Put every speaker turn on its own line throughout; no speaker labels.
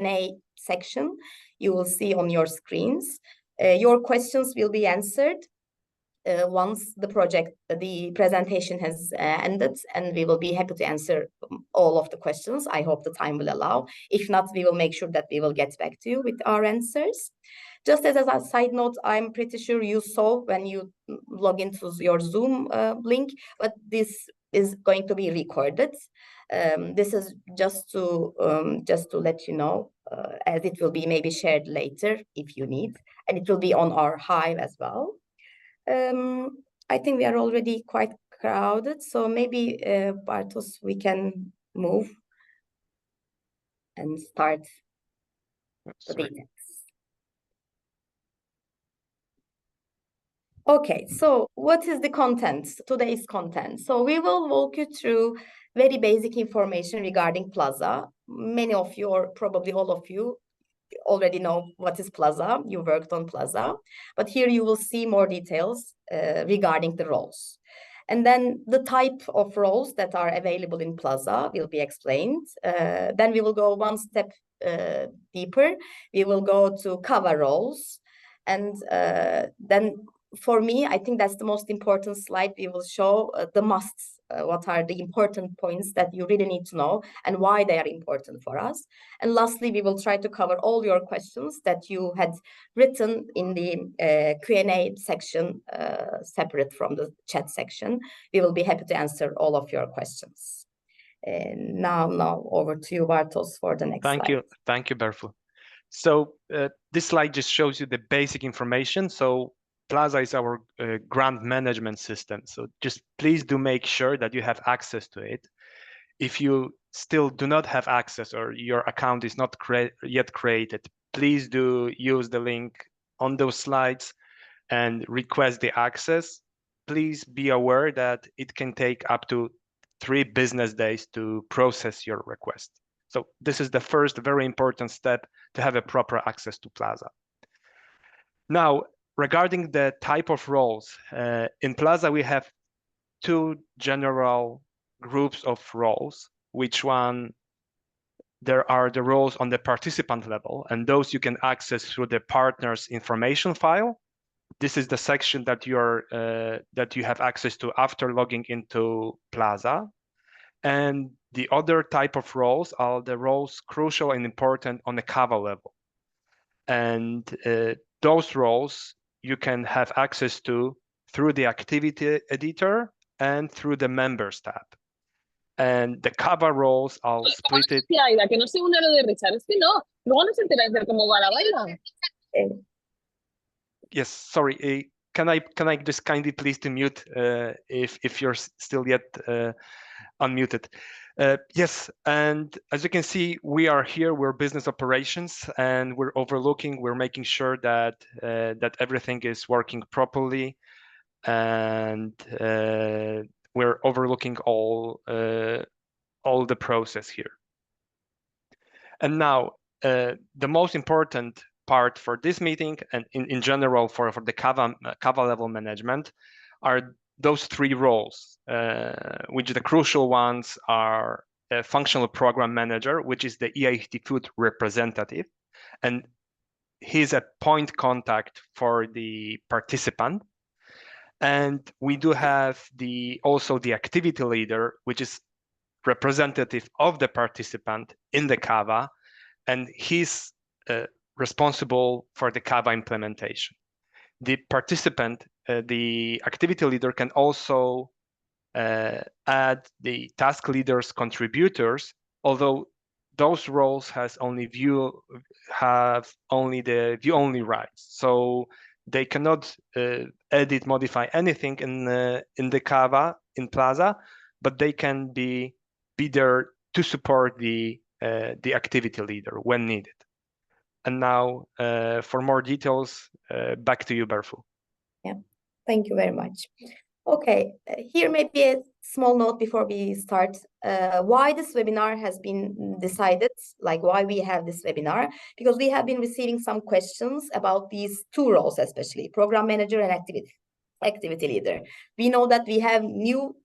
Q&A section you will see on your screens. Your questions will be answered once the presentation has ended, and we will be happy to answer all of the questions. I hope the time will allow. If not, we will make sure that we will get back to you with our answers. Just as a side note, I'm pretty sure you saw when you log into your Zoom link, but this is going to be recorded. This is just to let you know, as it will be maybe shared later if you need, and it will be on our Hive as well. I think we are already quite crowded, so maybe Bartos, we can move and start the details. Okay, so what is the content, today's content? So we will walk you through very basic information regarding PLAZA. Many of you, or probably all of you, already know what is PLAZA. You worked on PLAZA, but here you will see more details regarding the roles. And then the type of roles that are available in PLAZA will be explained. Then we will go one step deeper. We will go to cover roles. And then for me, I think that's the most important slide. We will show the musts. What are the important points that you really need to know and why they are important for us. And lastly, we will try to cover all your questions that you had written in the Q&A section, separate from the chat section. We will be happy to answer all of your questions. And now over to you, Bartos, for the next slide.
Thank you, Berfu. So this slide just shows you the basic information. So PLAZA is our grant management system. So just please do make sure that you have access to it. If you still do not have access or your account is not yet created, please do use the link on those slides and request the access. Please be aware that it can take up to 3 business days to process your request. So this is the first very important step to have a proper access to PLAZA. Now, regarding the type of roles, in PLAZA, we have 2 general groups of roles, there are the roles on the participant level, and those you can access through the partner's information file. This is the section that you have access to after logging into PLAZA. And the other type of roles are the roles crucial and important on the CAVA level. And those roles you can have access to through the activity editor and through the members tab. And the CAVA roles are split. Yes, sorry. Can I just kindly please to mute if you're still yet unmuted? Yes, and as you can see, we are here. We're business operations, and we're making sure that that everything is working properly, and we're overlooking all the process here. And now, the most important part for this meeting, and in general for the CAVA level management, are those 3 roles, which the crucial ones are a functional program manager, which is the EIT food representative, and he's a point contact for the participant. And we do have also the activity leader, which is representative of the participant in the CAVA, and he's responsible for the CAVA implementation. The participant, the activity leader, can also add the task leader's contributors, although those roles have only the view-only rights. So they cannot edit, modify anything in the CAVA, in PLAZA, but they can be there to support the activity leader when needed. And now, for more details, back to you, Berfu.
Yeah, thank you very much. Okay, here may be a small note before we start. Why this webinar has been decided, like why we have this webinar, because we have been receiving some questions about these 2 roles, especially program manager and activity leader. We know that we have new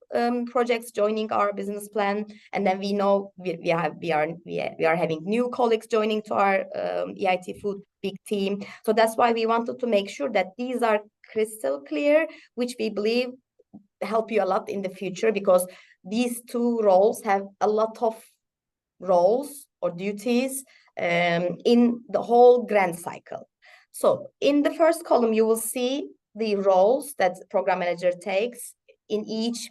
projects joining our business plan, and then we know we are having new colleagues joining to our EIT Food big team. So that's why we wanted to make sure that these are crystal clear, which we believe help you a lot in the future, because these two roles have a lot of roles or duties in the whole grant cycle. So in the first column, you will see the roles that program manager takes in each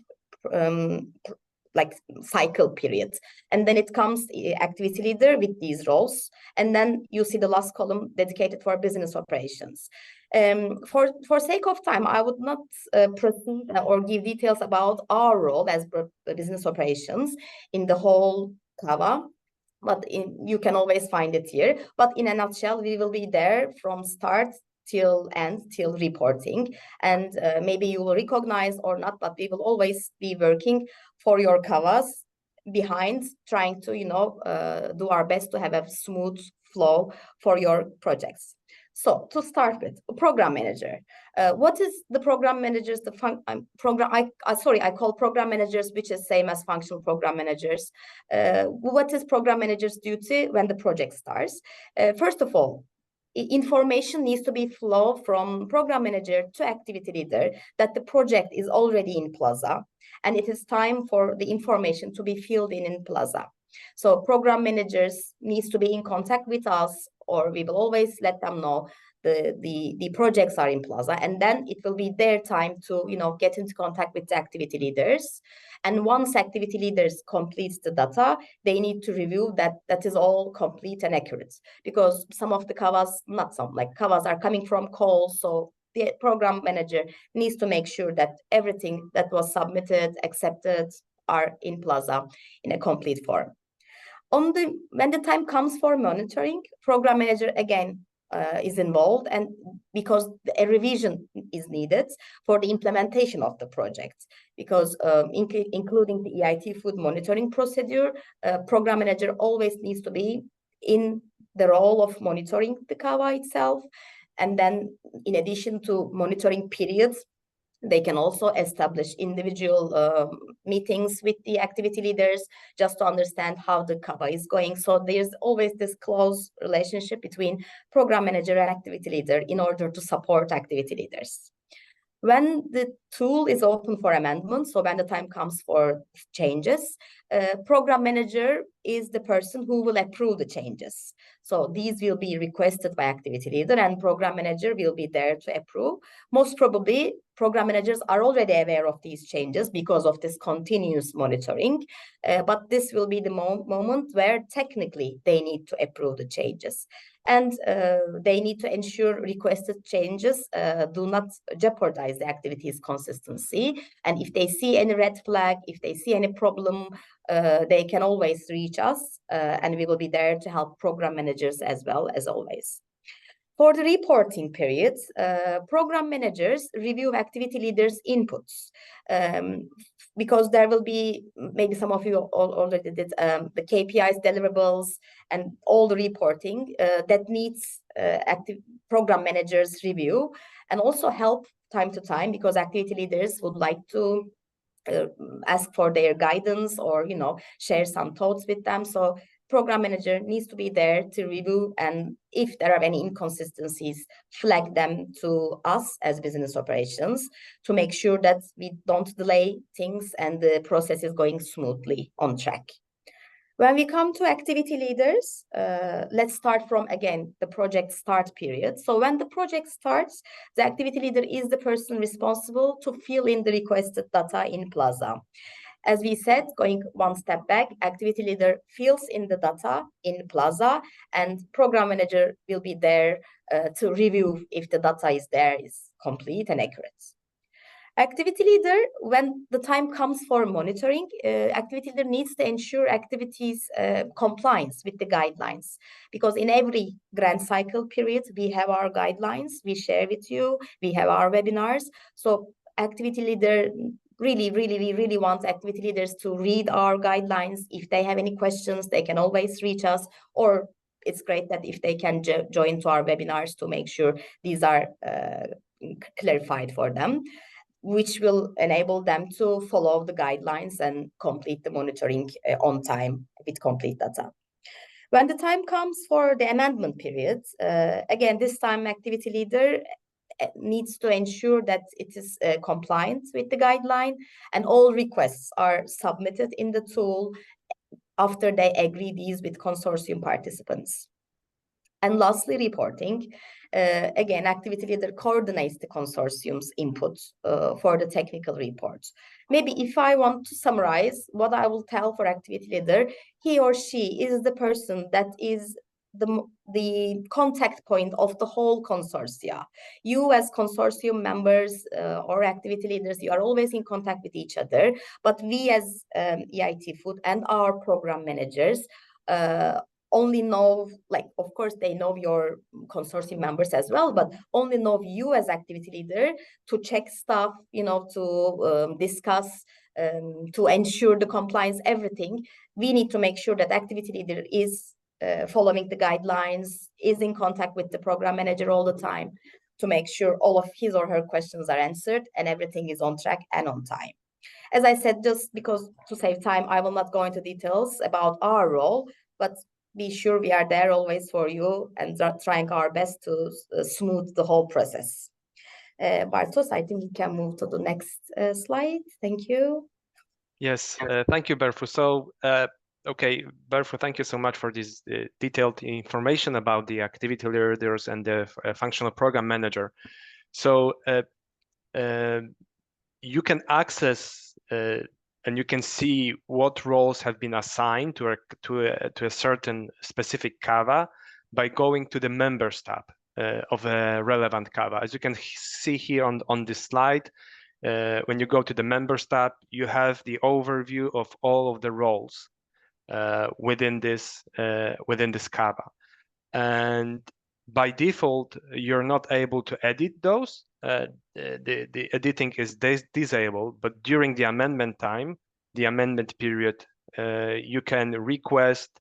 like cycle period. And then it comes activity leader with these roles. And then you see the last column dedicated for business operations. For sake of time, I would not proceed or give details about our role as business operations in the whole CAVA, but you can always find it here. But in a nutshell, we will be there from start till end, till reporting. And maybe you will recognize or not, but we will always be working for your CAVAs behind, trying to, do our best to have a smooth flow for your projects. So to start with, program manager. What is the program managers? I call program managers, which is same as functional program managers. What is program manager's duty when the project starts? First of all, information needs to be flow from program manager to activity leader that the project is already in PLAZA, and it is time for the information to be filled in PLAZA. So program managers needs to be in contact with us, or we will always let them know the projects are in PLAZA, and then it will be their time to get into contact with the activity leaders. And once activity leaders complete the data, they need to review that is all complete and accurate, because some of the CAVAs, not some, like CAVAs are coming from calls, so the program manager needs to make sure that everything that was submitted, accepted, are in PLAZA in a complete form. When the time comes for monitoring, program manager again is involved, and because a revision is needed for the implementation of the project, because including the EIT food monitoring procedure, program manager always needs to be in the role of monitoring the CAVA itself. And then in addition to monitoring periods, they can also establish individual meetings with the activity leaders just to understand how the CAVA is going. So there's always this close relationship between program manager and activity leader in order to support activity leaders. When the tool is open for amendments, so when the time comes for changes, program manager is the person who will approve the changes. So these will be requested by activity leader, and program manager will be there to approve. Most probably, program managers are already aware of these changes because of this continuous monitoring, but this will be the moment where technically they need to approve the changes. And they need to ensure requested changes do not jeopardize the activity's consistency. And if they see any red flag, if they see any problem, they can always reach us, and we will be there to help program managers as well, as always. For the reporting periods, program managers review activity leaders' inputs, because there will be, maybe some of you already did, the KPIs, deliverables, and all the reporting that needs active program managers review, and also help time to time, because activity leaders would like to ask for their guidance or share some thoughts with them. So program manager needs to be there to review, and if there are any inconsistencies, flag them to us as business operations to make sure that we don't delay things and the process is going smoothly on track. When we come to activity leaders, let's start from, again, the project start period. So when the project starts, the activity leader is the person responsible to fill in the requested data in PLAZA. As we said, going one step back, activity leader fills in the data in PLAZA, and program manager will be there to review if the data is complete and accurate. Activity leader, when the time comes for monitoring, activity leader needs to ensure activities compliance with the guidelines, because in every grant cycle period, we have our guidelines, we share with you, we have our webinars. So activity leader we really want activity leaders to read our guidelines. If they have any questions, they can always reach us, or it's great that if they can join to our webinars to make sure these are clarified for them. which will enable them to follow the guidelines and complete the monitoring on time with complete data. When the time comes for the amendment period, again, this time activity leader needs to ensure that it is compliant with the guideline, and all requests are submitted in the tool after they agree these with consortium participants. And lastly, reporting. Again, activity leader coordinates the consortium's input for the technical reports. Maybe if I want to summarize what I will tell for activity leader, he or she is the person that is the contact point of the whole consortia. You as consortium members or activity leaders, you are always in contact with each other, but we as EIT Food and our program managers only know, like, of course, they know your consortium members as well, but only know you as activity leader to check stuff, you know, to discuss, to ensure the compliance, everything. We need to make sure that activity leader is following the guidelines, is in contact with the program manager all the time to make sure all of his or her questions are answered and everything is on track and on time. As I said, just because to save time, I will not go into details about our role, but be sure we are there always for you and trying our best to smooth the whole process. Bartos, I think you can move to the next slide. Thank you.
Yes, thank you, Berfu. So, okay, Berfu, thank you so much for this detailed information about the activity leaders and the functional program manager. So you can access and you can see what roles have been assigned to a certain specific CAVA by going to the members tab of a relevant CAVA. As you can see here on this slide, when you go to the members tab, you have the overview of all of the roles within this CAVA. And by default, you're not able to edit those. The editing is disabled, but during the amendment time, the amendment period, you can request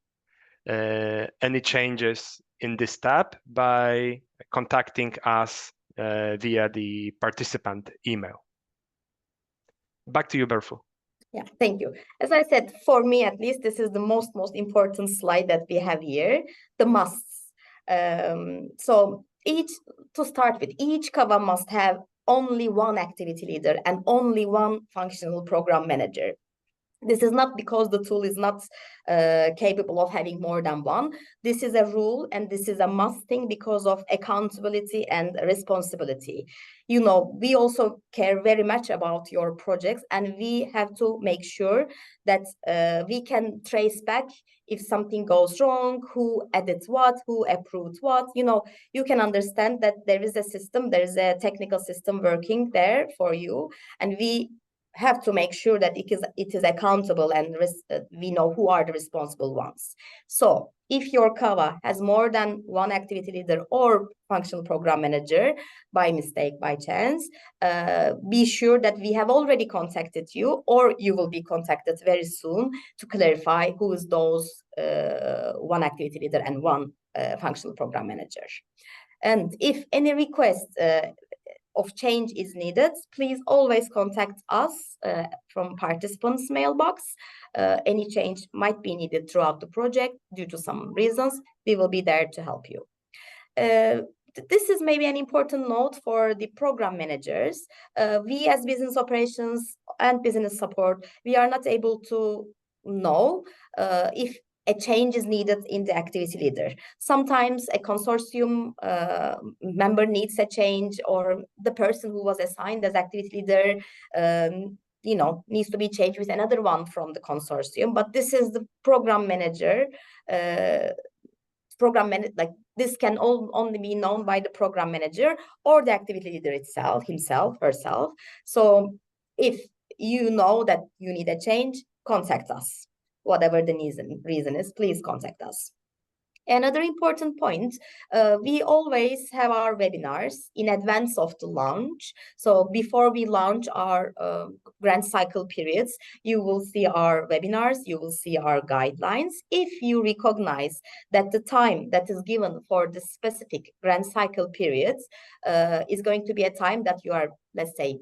any changes in this tab by contacting us via the participant email. Back to you, Berfu.
Yeah, thank you. As I said, for me at least, this is the most important slide that we have here, the musts. So to start with, each CAVA must have only one activity leader and only one functional program manager. This is not because the tool is not capable of having more than one. This is a rule and this is a must thing because of accountability and responsibility. You know, we also care very much about your projects, and we have to make sure that we can trace back if something goes wrong, who edits what, who approved what. You know, you can understand that there is a system, there is a technical system working there for you, and we have to make sure that it is accountable and we know who are the responsible ones. So if your CAVA has more than one activity leader or functional program manager, by mistake, by chance, be sure that we have already contacted you, or you will be contacted very soon to clarify who is those one activity leader and one functional program manager. And if any request of change is needed, please always contact us from participants' mailbox. Any change might be needed throughout the project due to some reasons. We will be there to help you. This is maybe an important note for the program managers. We as business operations and business support, we are not able to know if a change is needed in the activity leader. Sometimes a consortium member needs a change, or the person who was assigned as activity leader you know, needs to be changed with another one from the consortium. But this is the program manager. Like this can only be known by the program manager or the activity leader himself, herself. So if you know that you need a change, contact us. Whatever the reason is, please contact us. Another important point, we always have our webinars in advance of the launch. So before we launch our grant cycle periods, you will see our webinars, you will see our guidelines. If you recognize that the time that is given for the specific grant cycle periods is going to be a time that you are, let's say,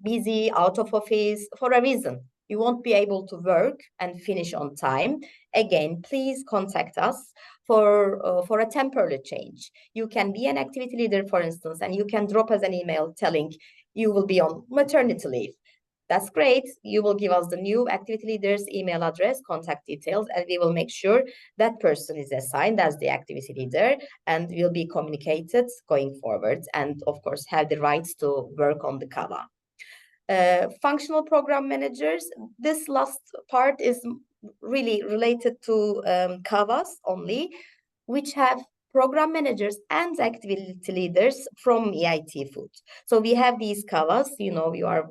busy, out of office for a reason. You won't be able to work and finish on time. Again, please contact us for a temporary change. You can be an activity leader, for instance, and you can drop us an email telling you will be on maternity leave. That's great. You will give us the new activity leader's email address, contact details, and we will make sure that person is assigned as the activity leader and will be communicated going forward, and of course have the rights to work on the Kava. Functional program managers, this last part is really related to Kavas only, which have program managers and activity leaders from EIT Food. So we have these Kavas, you are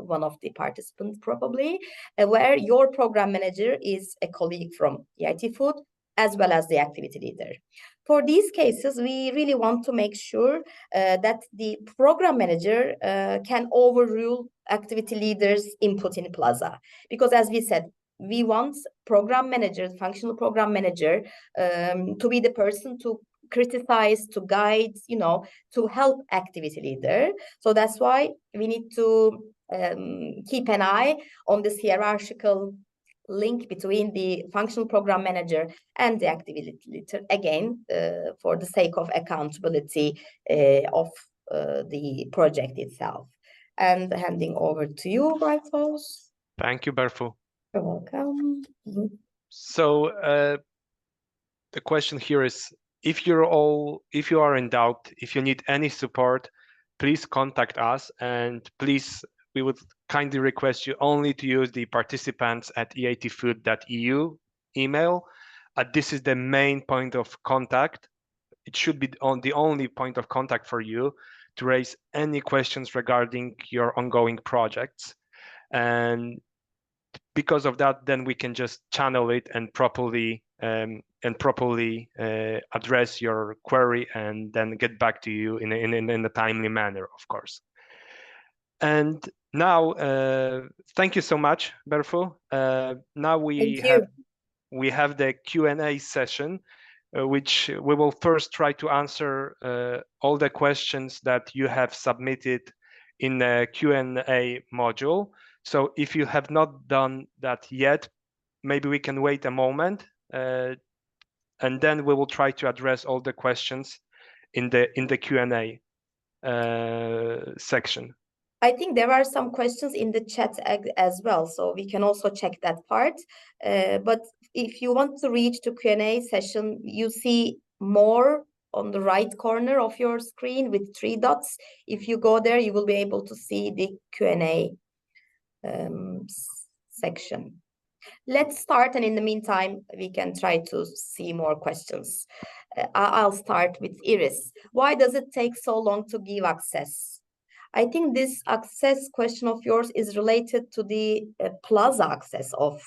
one of the participants probably, where your program manager is a colleague from EIT Food as well as the activity leader. For these cases, we really want to make sure that the program manager can overrule activity leaders' input in PLAZA. Because as we said, we want program managers, functional program manager, to be the person to criticize, to guide, to help activity leader. So that's why we need to keep an eye on this hierarchical link between the functional program manager and the activity leader, again, for the sake of accountability of the project itself. And handing over to you, Bartos.
Thank you, Berfu.
You're welcome.
So the question here is, if you are in doubt, if you need any support, please contact us, and please, we would kindly request you only to use the participants@eitfood.eu email. This is the main point of contact. It should be the only point of contact for you to raise any questions regarding your ongoing projects. And because of that, then we can just channel it and properly address your query and then get back to you in a timely manner, of course. And now, thank you so much, Berfu. Now we have the Q&A session, which we will first try to answer all the questions that you have submitted in the Q&A module. So if you have not done that yet, maybe we can wait a moment, and then we will try to address all the questions in the Q&A section.
I think there are some questions in the chat as well, so we can also check that part. But if you want to reach the Q&A session, you see more on the right corner of your screen with 3 dots. If you go there, you will be able to see the Q&A section. Let's start, and in the meantime, we can try to see more questions. I'll start with Iris. Why does it take so long to give access? I think this access question of yours is related to the PLAZA access of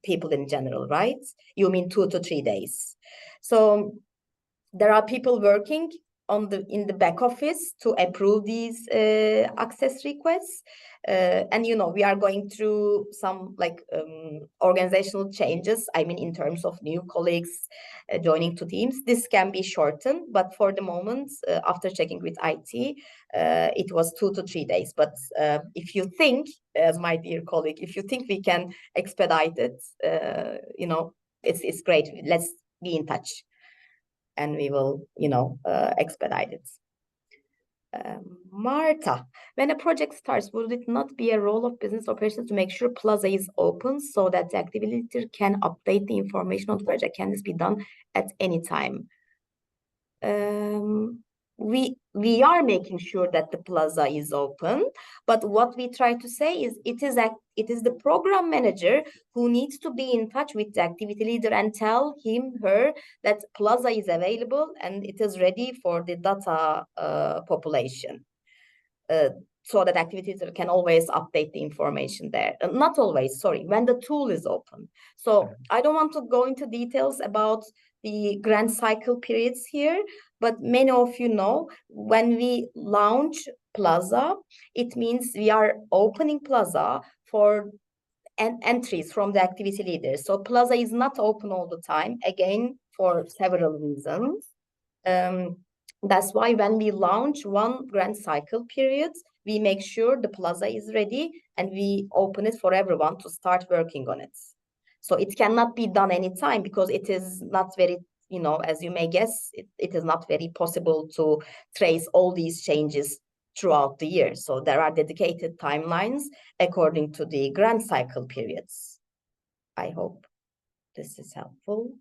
people in general, right? You mean 2 to 3 days. So there are people working in the back office to approve these access requests. And we are going through some organizational changes. I mean, in terms of new colleagues joining to teams, this can be shortened. But for the moment, after checking with IT, it was 2 to 3 days. But if you think, as my dear colleague, if you think we can expedite it, it's great. Let's be in touch, and we will, expedite it. Marta, when a project starts, would it not be a role of business operations to make sure PLAZA is open so that the activity leader can update the information on the project? Can this be done at any time? We are making sure that the PLAZA is open, but what we try to say is it is the program manager who needs to be in touch with the activity leader and tell him, her, that PLAZA is available and it is ready for the data population. So that activity leader can always update the information there. Not always, sorry, when the tool is open. So I don't want to go into details about the grant cycle periods here, but many of you know, when we launch PLAZA, it means we are opening PLAZA for entries from the activity leaders. So PLAZA is not open all the time, again, for several reasons. That's why when we launch one grant cycle period, we make sure the plaza is ready and we open it for everyone to start working on it. So it cannot be done anytime because it is not very, you know, as you may guess, it is not very possible to trace all these changes throughout the year. So there are dedicated timelines according to the grant cycle periods. I hope this is helpful.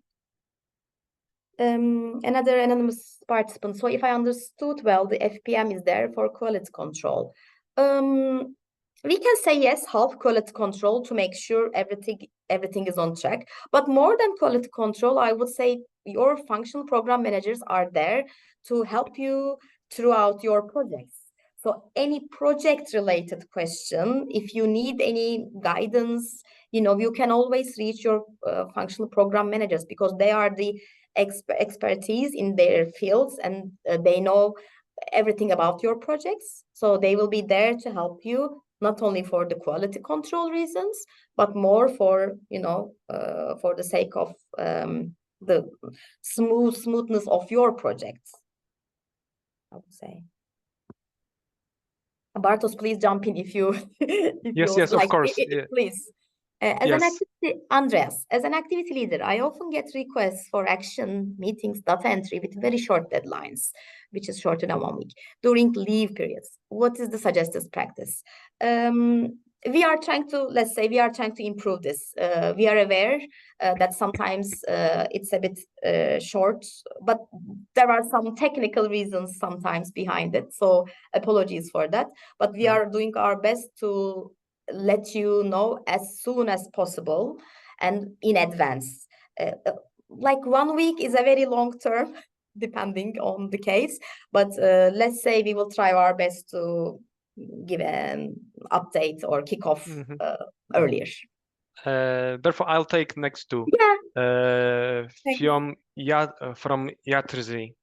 Another anonymous participant. So if I understood well, the FPM is there for quality control. We can say yes, half quality control to make sure everything is on track. But more than quality control, I would say your functional program managers are there to help you throughout your projects. So any project related question, if you need any guidance, you know, you can always reach your functional program managers because they are the expertise in their fields and they know everything about your projects. So they will be there to help you, not only for the quality control reasons, but more for, you know, for the sake of the smoothness of your projects, I would say. Bartos, please jump in if you if
Yes,
you
yes,
like.
of course. Yeah.
Please. As an
Yes.
activity, Andreas, as an activity leader, I often get requests for action meetings, data entry with very short deadlines, which is shorter than 1 week, during leave periods. What is the suggested practice? We are trying to, let's say, we are trying to improve this. We are aware that sometimes it's a bit short, but there are some technical reasons sometimes behind it. So apologies for that, but we are doing our best to let you know as soon as possible and in advance. Like 1 week is a very long term, depending on the case, but let's say we will try our best to give an update or kick off earlier.
Therefore, I'll take next two.
Yeah.
From Yatrzi,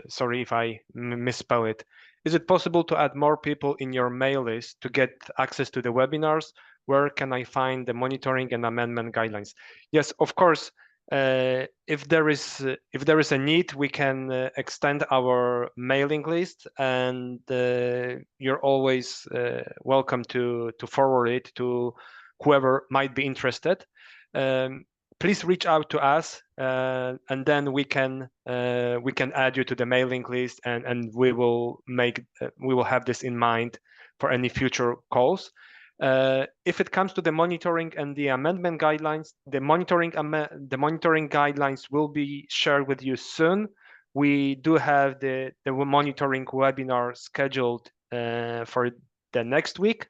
sorry if I misspell it. Is it possible to add more people in your mail list to get access to the webinars? Where can I find the monitoring and amendment guidelines? Yes, of course. If there is a need, we can extend our mailing list, and you're always welcome to forward it to whoever might be interested. Please reach out to us, and then we can add you to the mailing list, and we will have this in mind for any future calls. If it comes to the monitoring and the amendment guidelines, the monitoring guidelines will be shared with you soon. We do have the monitoring webinar scheduled for the next week.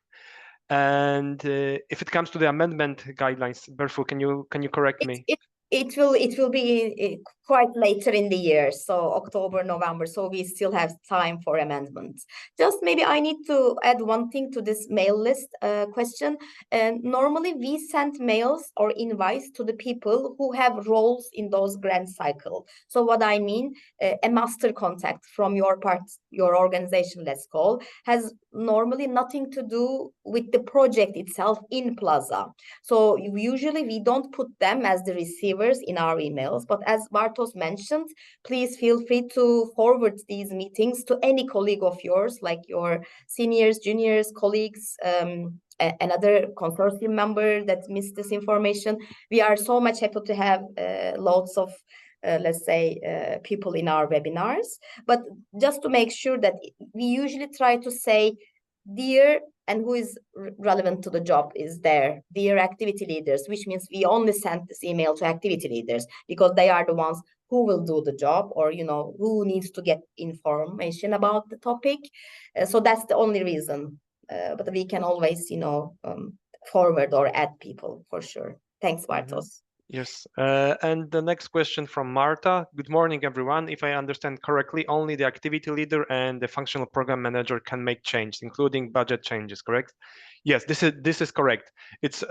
And if it comes to the amendment guidelines, Berfu, can you correct me?
It will be quite later in the year, so October, November, so we still have time for amendments. Just maybe I need to add one thing to this mail list question. Normally we send mails or invites to the people who have roles in those grant cycle. So what I mean, a master contact from your organization, let's call, has normally nothing to do with the project itself in Plaza. So usually we don't put them as the receivers in our emails, but as Bartos mentioned, please feel free to forward these meetings to any colleague of yours, like your seniors, juniors, colleagues, another consortium member that missed this information. We are so much happy to have lots of let's say people in our webinars, but just to make sure that we usually try to say, dear, and who is relevant to the job is there, dear activity leaders, which means we only send this email to activity leaders because they are the ones who will do the job, or, you know, who needs to get information about the topic. So that's the only reason, but we can always, you know, forward or add people for sure. Thanks, Bartos.
Yes, and the next question from Marta. Good morning, everyone. If I understand correctly, only the activity leader and the functional program manager can make changes, including budget changes, correct? Yes, this is correct. It's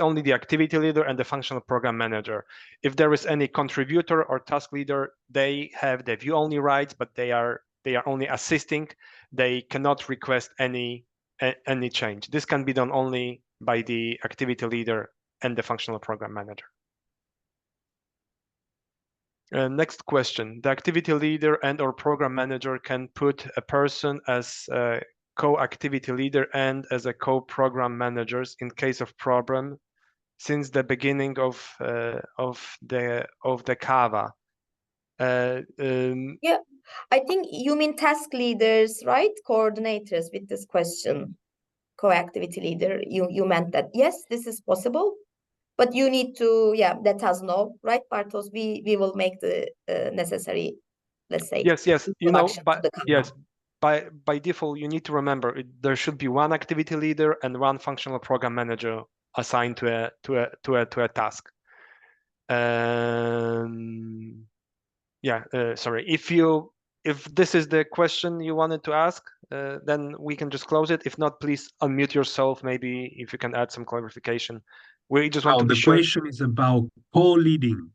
only the activity leader and the functional program manager. If there is any contributor or task leader, they have the view-only rights, but they are only assisting. They cannot request any change. This can be done only by the activity leader and the functional program manager. Next question. The activity leader and or program manager can put a person as co-activity leader and as a co-program managers in case of problem since the beginning of the CAVA.
Yeah, I think you mean task leaders, right? Coordinators with this question. Co-activity leader, you meant that. Yes, this is possible, but you need to, yeah, let us know, right, Bartos? We will make the necessary, let's say,
yes, you know,
introduction to
but
the CAVA.
yes, by default, you need to remember there should be one activity leader and one functional program manager assigned to a task. Yeah, sorry. If this is the question you wanted to ask, then we can just close it. If not, please unmute yourself. Maybe if you can add some clarification. We just want to be sure.
The question is about co-leading,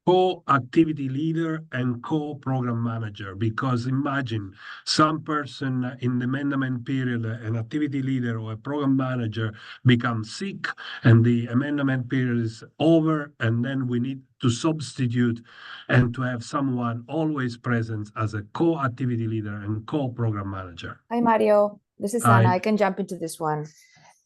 co-activity leader and co-program manager, because imagine some person in the amendment period, an activity leader or a program manager becomes sick and the amendment period is over, and then we need to substitute and to have someone always present as a co-activity leader and co-program manager.
Hi, Mario. This is
Hi.
Anna. I can jump into this one.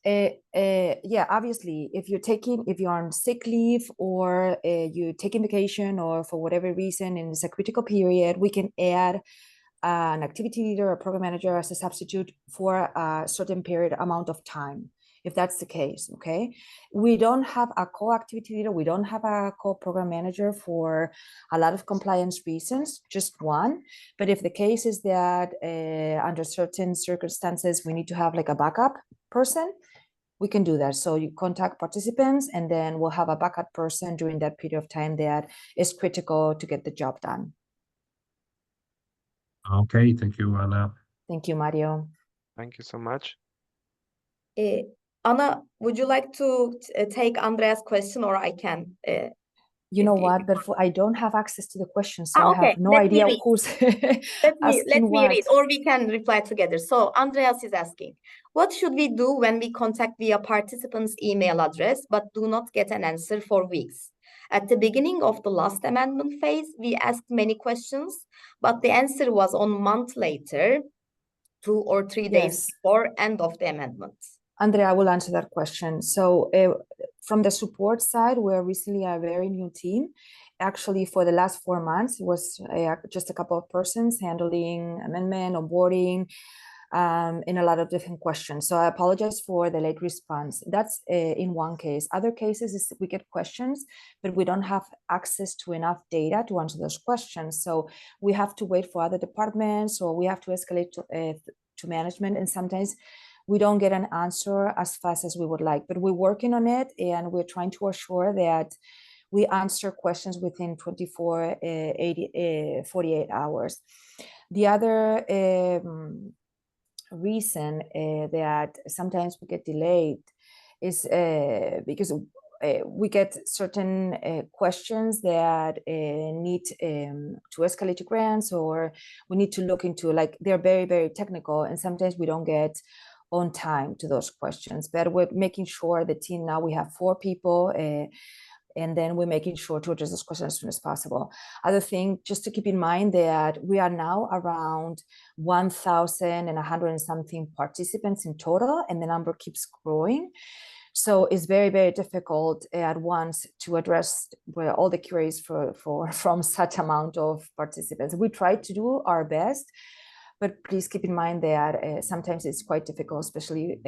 Yeah, obviously, if you're on sick leave or you're taking vacation or for whatever reason and it's a critical period, we can add an activity leader or program manager as a substitute for a certain period amount of time, if that's the case, okay? We don't have a co-activity leader, we don't have a co-program manager for a lot of compliance reasons, just one. But if the case is that under certain circumstances, we need to have like a backup person, we can do that. So you contact participants and then we'll have a backup person during that period of time that is critical to get the job done.
Okay, thank you, Anna.
Thank you, Mario.
Thank you so much.
Anna, would you like to take Andrea's question, or I can?
You know what? But I don't have access to the question, so
okay.
I have no idea who's
Let me read,
what.
or we can reply together. So Andreas is asking, what should we do when we contact via participant's email address but do not get an answer for weeks? At the beginning of the last amendment phase, we asked many questions, but the answer was on month later, 2 or 3 days
Yes.
before end of the amendment.
Andrea, I will answer that question. So from the support side, we're recently a very new team. Actually, for the last 4 months, it was just a couple of persons handling amendment, onboarding, in a lot of different questions. So I apologize for the late response. That's in one case. Other cases is we get questions, but we don't have access to enough data to answer those questions. So we have to wait for other departments, or we have to escalate to management, and sometimes we don't get an answer as fast as we would like, but we're working on it, and we're trying to assure that we answer questions within 48 hours. The other reason that sometimes we get delayed is because we get certain questions that need to escalate to grants, or we need to look into, like, they're very, very technical, and sometimes we don't get on time to those questions. But we're making sure the team now, we have 4 people, and then we're making sure to address those questions as soon as possible. Other thing, just to keep in mind that we are now around 1,100 and something participants in total, and the number keeps growing. So it's very, very difficult at once to address all the queries from such amount of participants. We try to do our best, but please keep in mind that sometimes it's quite difficult, especially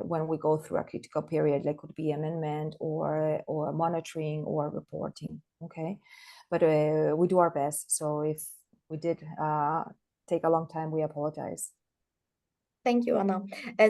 when we go through a critical period, like could be amendment or monitoring or reporting, okay? But we do our best. So if we did take a long time, we apologize.
Thank you, Anna.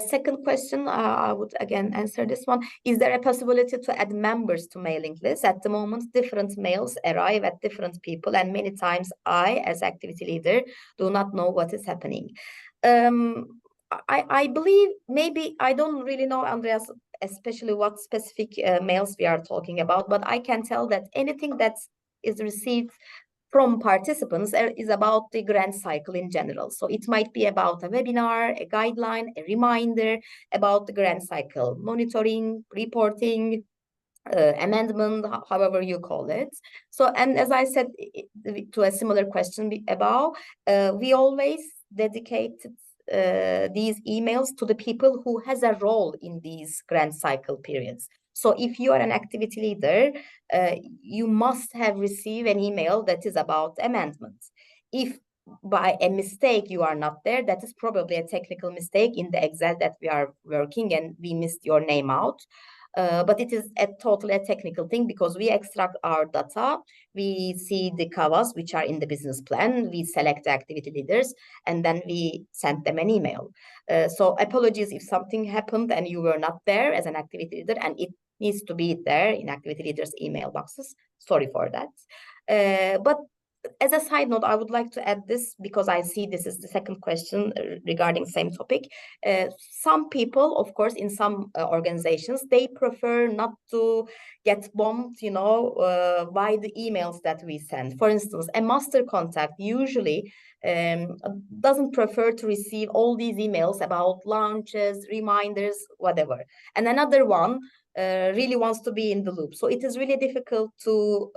Second question, I would again answer this one. Is there a possibility to add members to mailing lists? At the moment, different mails arrive at different people, and many times I, as activity leader, do not know what is happening. I believe, maybe, I don't really know, Andreas, especially what specific mails we are talking about, but I can tell that anything that is received from participants is about the grant cycle in general. So it might be about a webinar, a guideline, a reminder about the grant cycle, monitoring, reporting, amendment, however you call it. So, and as I said to a similar question above, we always dedicated these emails to the people who has a role in these grant cycle periods. So if you are an activity leader, you must have received an email that is about amendments. If by a mistake you are not there, that is probably a technical mistake in the Excel that we are working and we missed your name out. But it is totally a technical thing because we extract our data, we see the CAVAs which are in the business plan, we select the activity leaders, and then we send them an email. So apologies if something happened and you were not there as an activity leader, and it needs to be there in activity leaders' email boxes. Sorry for that. But as a side note, I would like to add this because I see this is the second question regarding same topic. Some people, of course, in some organizations, they prefer not to get bombed, by the emails that we send. For instance, a master contact usually doesn't prefer to receive all these emails about launches, reminders, whatever. And another one really wants to be in the loop. So it is really difficult to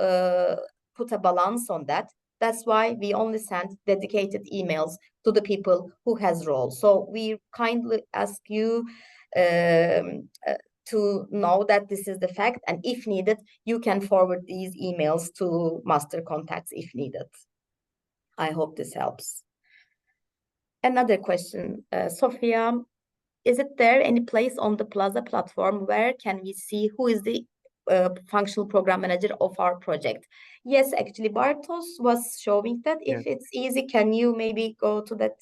put a balance on that. That's why we only send dedicated emails to the people who has roles. So we kindly ask you to know that this is the fact, and if needed, you can forward these emails to master contacts if needed. I hope this helps. Another question, Sophia, is it there any place on the PLAZA platform where can we see who is the functional program manager of our project? Yes, actually, Bartos was showing that. If it's easy, can you maybe go to that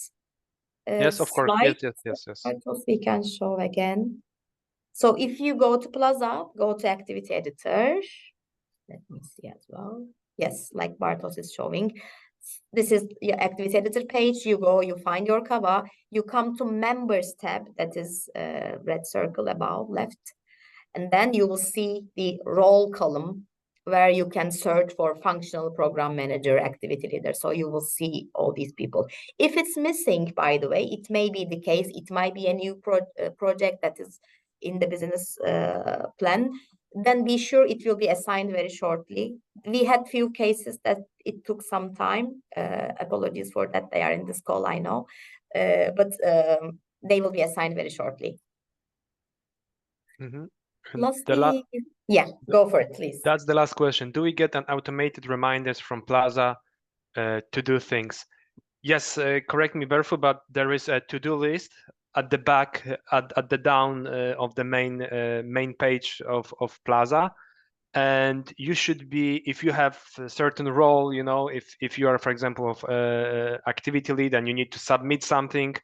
yes, of course.
slide?
Yes.
Bartos, we can show again. So if you go to PLAZA, go to activity editor. Let me see as well. Yes, like Bartos is showing. This is your activity editor page. You go, you find your CAVA, you come to members tab, that is red circle above left. And then you will see the role column where you can search for functional program manager, activity leader. So you will see all these people. If it's missing, by the way, it may be the case. It might be a new project that is in the business plan. Then be sure it will be assigned very shortly. We had few cases that it took some time. Apologies for that. They are in this call, I know. But they will be assigned very shortly.
Mm-hmm.
Lastly, go for it, please.
That's the last question. Do we get an automated reminders from PLAZA to do things? Yes, correct me, Berfu, but there is a to-do list at the back, at the down of the main page of PLAZA. And you should be, if you have a certain role, if you are, for example, of activity lead and you need to submit something,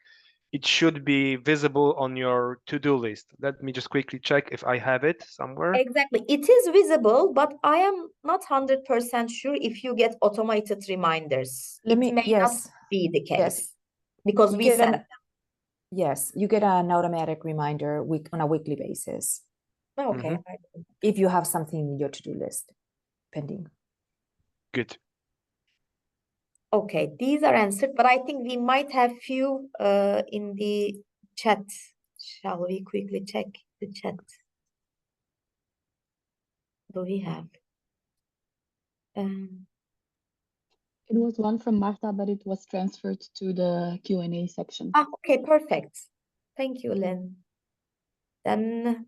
it should be visible on your to-do list. Let me just quickly check if I have it somewhere.
Exactly. It is visible, but I am not 100% sure if you get automated reminders. It may not be the case.
Yes.
Because we send them.
Yes, you get an automatic reminder on a weekly basis.
Okay.
If you have something in your to-do list pending.
Good.
Okay, these are answered, but I think we might have few in the chat. Shall we quickly check the chat? Do we have?
It was one from Marta, but it was transferred to the Q&A section.
Okay, perfect. Thank you, Lynn. Then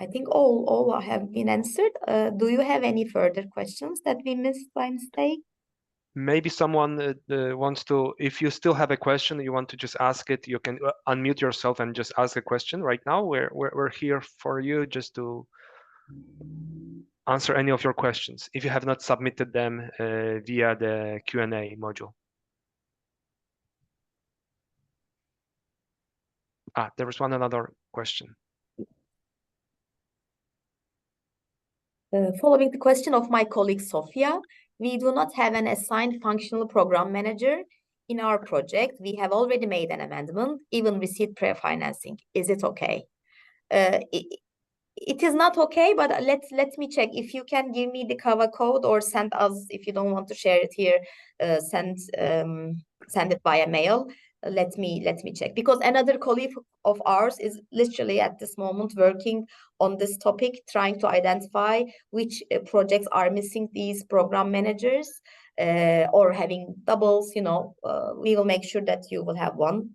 I think all have been answered. Do you have any further questions that we missed by mistake?
Maybe someone wants to, if you still have a question, you want to just ask it, you can unmute yourself and just ask a question right now. We're here for you just to answer any of your questions if you have not submitted them via the Q&A module. There was another question.
Following the question of my colleague Sophia, we do not have an assigned functional program manager in our project. We have already made an amendment, even received pre-financing. Is it okay? It is not okay, but let me check. If you can give me the CAVA code or send us, if you don't want to share it here, send it via mail. Let me check, because another colleague of ours is literally at this moment working on this topic, trying to identify which projects are missing these program managers or having doubles. We will make sure that you will have one.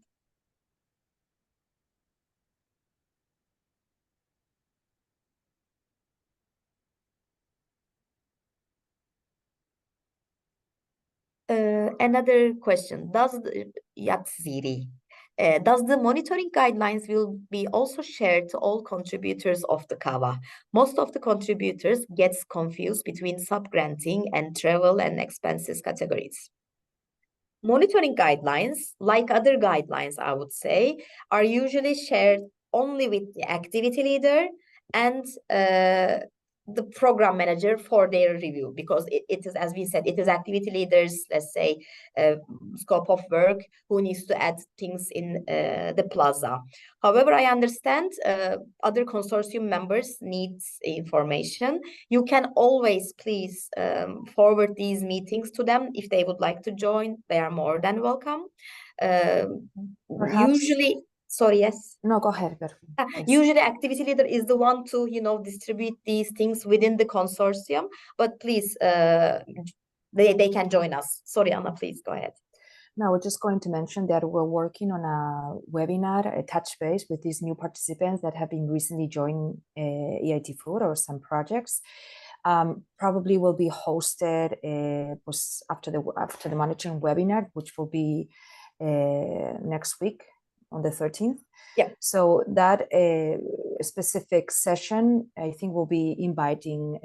Another question, does the monitoring guidelines will be also shared to all contributors of the CAVA? Most of the contributors gets confused between sub-granting and travel and expenses categories. Monitoring guidelines, like other guidelines, I would say, are usually shared only with the activity leader and the program manager for their review, because it is, as we said, it is activity leaders, let's say, scope of work who needs to add things in the PLAZA. However, I understand other consortium members needs information. You can always please forward these meetings to them if they would like to join. They are more than welcome. Usually, sorry, yes.
No, go ahead.
Usually activity leader is the one to, distribute these things within the consortium, but please, they can join us. Sorry, Anna, please go ahead.
No, we're just going to mention that we're working on a webinar, a touch base with these new participants that have been recently joined EIT Food or some projects. Probably will be hosted after the monitoring webinar, which will be next week on the 13th.
Yeah.
So that specific session, I think, will be inviting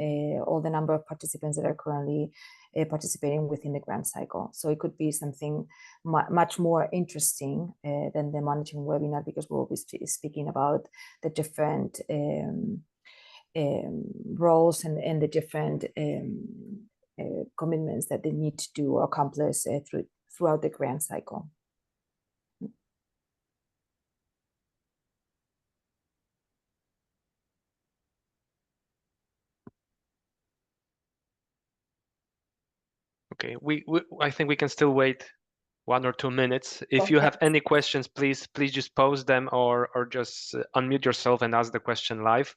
all the number of participants that are currently participating within the grant cycle. So it could be something much more interesting than the monitoring webinar, because we'll be speaking about the different roles and the different commitments that they need to do or accomplish throughout the grant cycle.
Okay, I think we can still wait 1 or 2 minutes. If you have any questions, please just post them or just unmute yourself and ask the question live.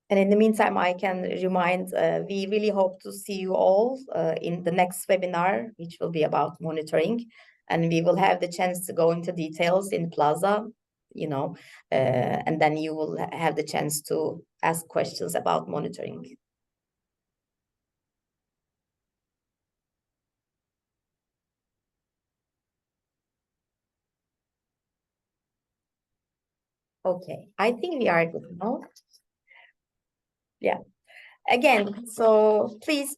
And in the meantime, I can remind, we really hope to see you all in the next webinar, which will be about monitoring. And we will have the chance to go into details in PLAZA, and then you will have the chance to ask questions about monitoring. Okay, I think we are good now. Yeah. Again, so please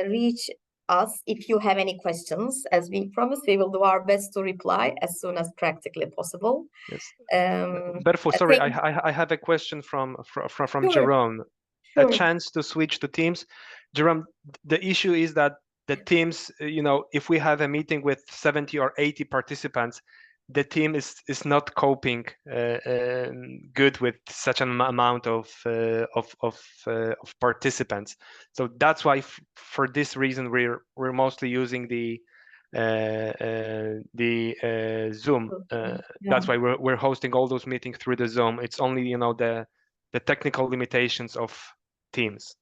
reach us if you have any questions. As we promised, we will do our best to reply as soon as practically possible.
Yes. Berfo, sorry, I have a question from sure. Jerome. Sure. A chance to switch to Teams. Jerome, the issue is that the Teams, if we have a meeting with 70 or 80 participants, the team is not coping good with such an amount of participants. So that's why, for this reason, we're mostly using the Zoom. Yeah. That's why we're hosting all those meetings through the Zoom. It's only the technical limitations of Teams.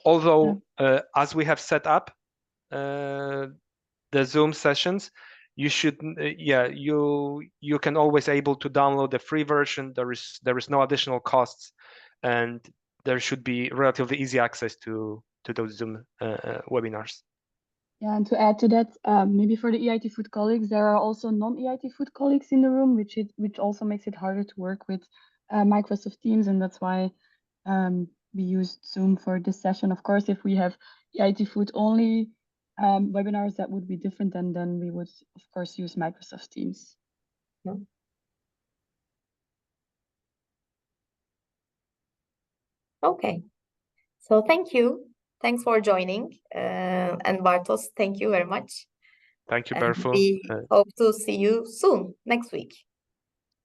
Although, as we have set up the Zoom sessions, you should, you can always able to download the free version. There is no additional costs, and there should be relatively easy access to those Zoom webinars.
Yeah, and to add to that, maybe for the EIT Food colleagues, there are also non-EIT Food colleagues in the room, which also makes it harder to work with Microsoft Teams, and that's why we used Zoom for this session. Of course, if we have EIT Food only webinars, that would be different, and then we would, of course, use Microsoft Teams.
Yeah. Okay, so thank you. Thanks for joining. And Bartos, thank you very much.
Thank you, Berfo.
We hope to see you soon, next week.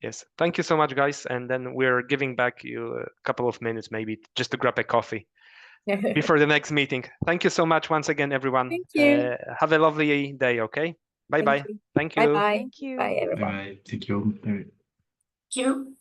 Yes, thank you so much, guys. And then we're giving back you a couple of minutes, maybe, just to grab a coffee before the next meeting. Thank you so much once again, everyone.
Thank you.
Have a lovely day, okay? Bye-bye. Thank you.
Bye-bye.
Thank you.
Bye, everyone.
Bye-bye. Thank you.
Thank you.